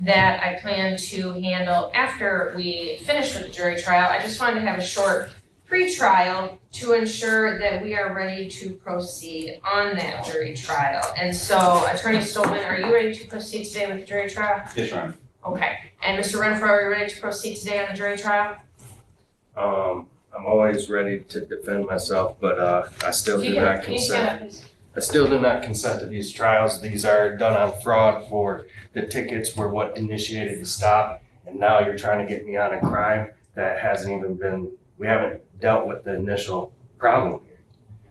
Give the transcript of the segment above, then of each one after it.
that I plan to handle after we finish with the jury trial. I just wanted to have a short pre-trial to ensure that we are ready to proceed on that jury trial. And so, Attorney Stolman, are you ready to proceed today with the jury trial? Yes, Your Honor. Okay. And Mr. Renfro, are you ready to proceed today on the jury trial? I'm always ready to defend myself, but I still do not consent. I still do not consent to these trials. These are done on fraud for the tickets were what initiated the stop. And now you're trying to get me on a crime that hasn't even been, we haven't dealt with the initial problem here.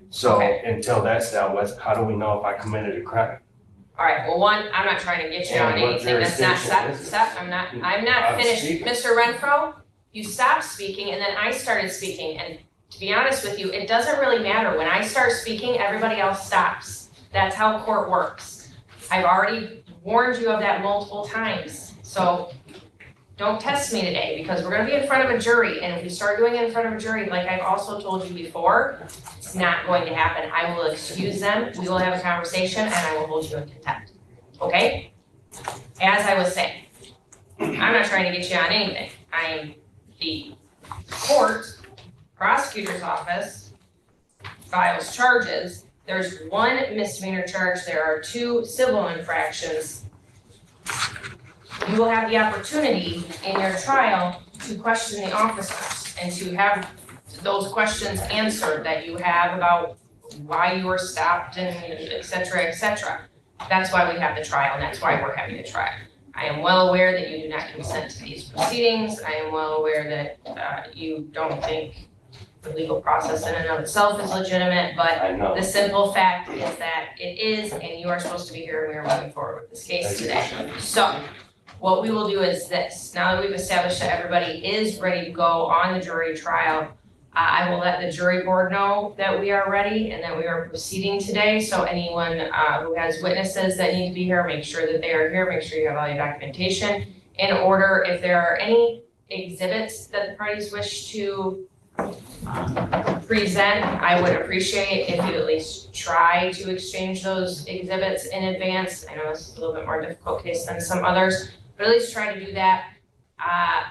So until that's dealt with, how do we know if I committed a crime? All right, well, one, I'm not trying to get you on anything that's not, stop, I'm not finished. Mr. Renfro, you stopped speaking and then I started speaking, and to be honest with you, it doesn't really matter. When I start speaking, everybody else stops. That's how court works. I've already warned you of that multiple times. So don't test me today, because we're gonna be in front of a jury, and if we start doing it in front of a jury, like I've also told you before, it's not going to happen. I will excuse them, we will have a conversation, and I will hold you in contempt, okay? As I was saying, I'm not trying to get you on anything. I'm the court, prosecutor's office files charges. There's one misdemeanor charge, there are 2 civil infractions. You will have the opportunity in your trial to question the officers and to have those questions answered that you have about why you were stopped and et cetera, et cetera. That's why we have the trial, and that's why we're having the trial. I am well aware that you do not consent to these proceedings. I am well aware that you don't think the legal process in and of itself is legitimate, but the simple fact is that it is, and you are supposed to be here, and we are moving forward with this case today. So what we will do is this. Now that we've established that everybody is ready to go on the jury trial, I will let the jury board know that we are ready and that we are proceeding today. So anyone who has witnesses that need to be here, make sure that they are here. Make sure you have all your documentation in order. If there are any exhibits that the parties wish to present, I would appreciate if you at least try to exchange those exhibits in advance. I know this is a little bit more difficult case than some others, but at least try to do that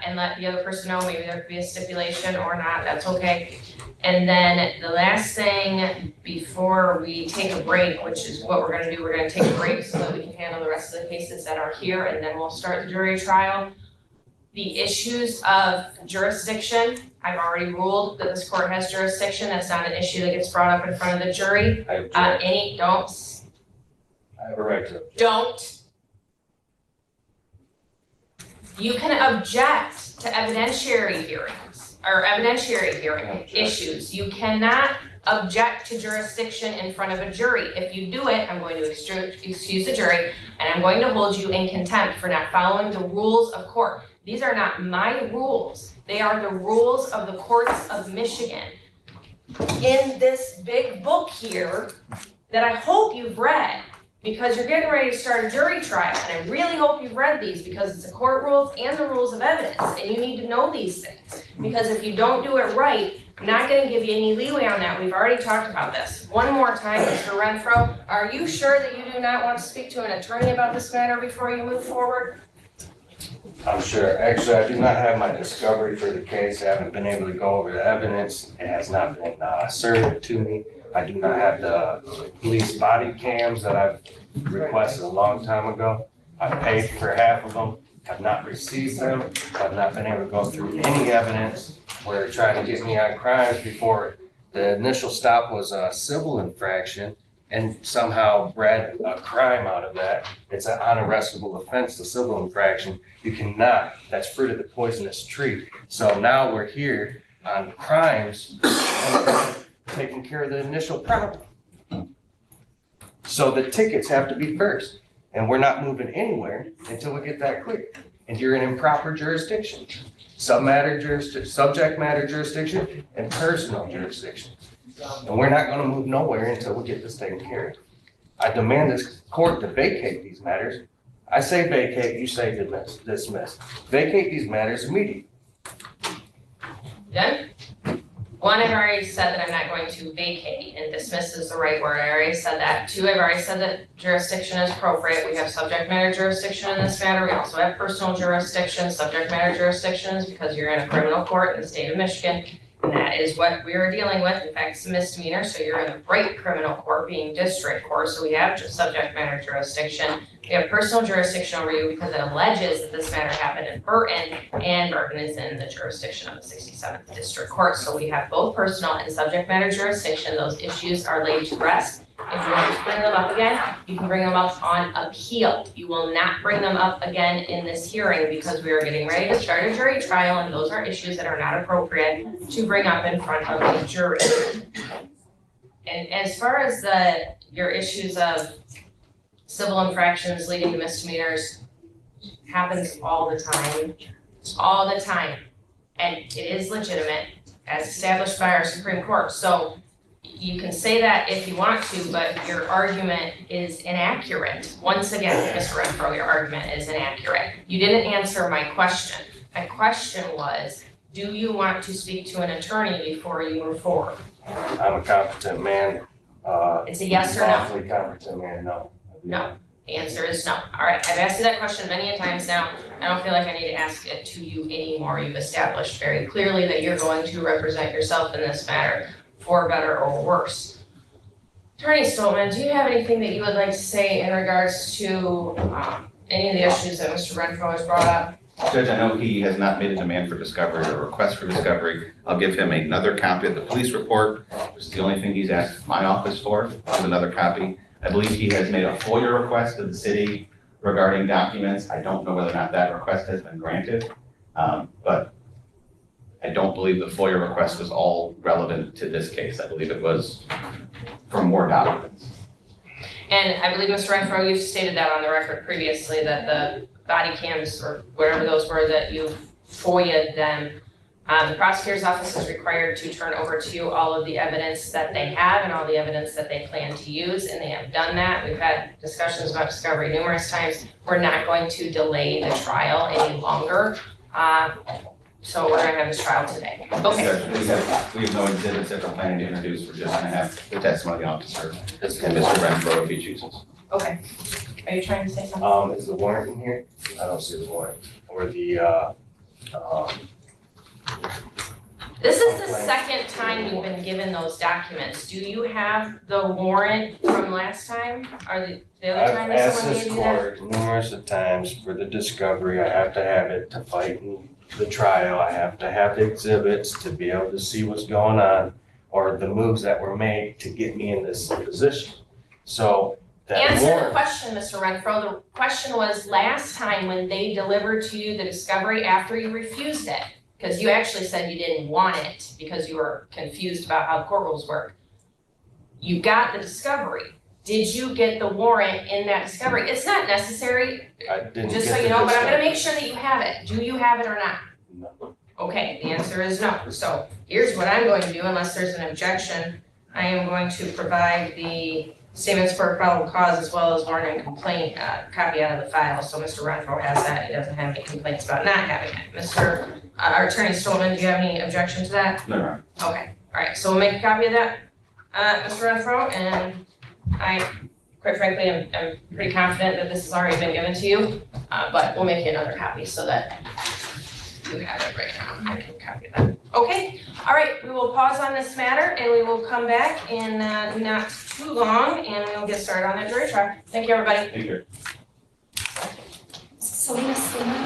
and let the other person know. Maybe there could be a stipulation or not, that's okay. And then the last thing before we take a break, which is what we're gonna do, we're gonna take a break so that we can handle the rest of the cases that are here, and then we'll start the jury trial. The issues of jurisdiction, I've already ruled that this court has jurisdiction. That's not an issue that gets brought up in front of the jury. I have a right to object. Don't. You can object to evidentiary hearings or evidentiary hearing issues. You cannot object to jurisdiction in front of a jury. If you do it, I'm going to excuse the jury, and I'm going to hold you in contempt for not following the rules of court. These are not my rules. They are the rules of the courts of Michigan. In this big book here that I hope you've read, because you're getting ready to start a jury trial, and I really hope you've read these because it's the court rules and the rules of evidence, and you need to know these things. Because if you don't do it right, I'm not going to give you any leeway on that. We've already talked about this. One more time, Mr. Renfro, are you sure that you do not want to speak to an attorney about this matter before you move forward? I'm sure. Actually, I do not have my discovery for the case. I haven't been able to go over the evidence. It has not been served to me. I do not have the police body cams that I've requested a long time ago. I paid for half of them, have not received them. I've not been able to go through any evidence where they're trying to get me on crimes before the initial stop was a civil infraction and somehow bred a crime out of that. It's an unarrestable offense, the civil infraction. You cannot, that's fruit of the poisonous tree. So now we're here on crimes and taking care of the initial problem. So the tickets have to be first, and we're not moving anywhere until we get that clear. And you're in improper jurisdiction, subject matter jurisdiction, and personal jurisdiction. And we're not gonna move nowhere until we get this taken care of. I demand this court to vacate these matters. I say vacate, you say dismiss. Vacate these matters immediately. Done? One, I've already said that I'm not going to vacate, and dismiss is the right word, I already said that. Two, I've already said that jurisdiction is appropriate, we have subject matter jurisdiction in this matter, we also have personal jurisdiction, subject matter jurisdictions, because you're in a criminal court in the state of Michigan, and that is what we are dealing with. In fact, it's a misdemeanor, so you're in the right criminal court being district court, so we have just subject matter jurisdiction. We have personal jurisdiction over you because it alleges that this matter happened in Burton, and Burton is in the jurisdiction of the 67th District Court. So we have both personal and subject matter jurisdiction. Those issues are laid to rest. If you want to bring them up again, you can bring them up on appeal. You will not bring them up again in this hearing because we are getting ready to start a jury trial, and those are issues that are not appropriate to bring up in front of a jury. And as far as your issues of civil infractions leading to misdemeanors, happens all the time, and it is legitimate as established by our Supreme Court. So you can say that if you want to, but your argument is inaccurate. Once again, Mr. Renfro, your argument is inaccurate. You didn't answer my question. My question was, do you want to speak to an attorney before you move forward? I'm a competent man. It's a yes or no? Lawfully competent man, no. No. The answer is no. All right, I've asked you that question many a times now. I don't feel like I need to ask it to you anymore. You've established very clearly that you're going to represent yourself in this matter, for better or worse. Attorney Stolman, do you have anything that you would like to say in regards to any of the issues that Mr. Renfro has brought up? Judge, I know he has not made a demand for discovery or request for discovery. I'll give him another copy of the police report, which is the only thing he's asked my office for, is another copy. I believe he has made a FOIA request to the city regarding documents. I don't know whether or not that request has been granted, but I don't believe the FOIA request was all relevant to this case. I believe it was for more documents. And I believe, Mr. Renfro, you've stated that on the record previously, that the body cams or whatever those were, that you FOIA'd them. The prosecutor's office is required to turn over to you all of the evidence that they have and all the evidence that they plan to use, and they have done that. We've had discussions about discovery numerous times. We're not going to delay the trial any longer. So we're gonna have this trial today. Okay. We have no exhibits that we're planning to introduce. We're just gonna have the testimony of the officer and Mr. Renfro if he chooses. Okay. Are you trying to say something? Is the warrant in here? I don't see the warrant. Or the, This is the second time you've been given those documents. Do you have the warrant from last time? Or the other time that someone gave you that? I've asked this court numerous of times for the discovery. I have to have it to fight in the trial. I have to have the exhibits to be able to see what's going on or the moves that were made to get me in this position. So that Answer warrant. the question, Mr. Renfro. The question was last time when they delivered to you the discovery after you refused it. Because you actually said you didn't want it because you were confused about how court rules work. You got the discovery. Did you get the warrant in that discovery? It's not necessary, I didn't just get so the you know, but I'm gonna discovery. make sure that you have it. Do you have it or not? No. Okay, the answer is no. So here's what I'm going to do, unless there's an objection. I am going to provide the statements for probable cause as well as warrant and complaint copy out of the file. So Mr. Renfro has that. He doesn't have any complaints about not having it. Mr. Our Attorney Stolman, do you have any objection to that? No. Okay, all right, so we'll make a copy of that, Mr. Renfro, and I, quite frankly, am pretty confident that this has already been given to you, but we'll make you another copy so that you have it right now. I can copy that. Okay, all right, we will pause on this matter and we will come back in not too long and we'll get started on that jury trial. Thank you, everybody. Thank you. Selena Spooner.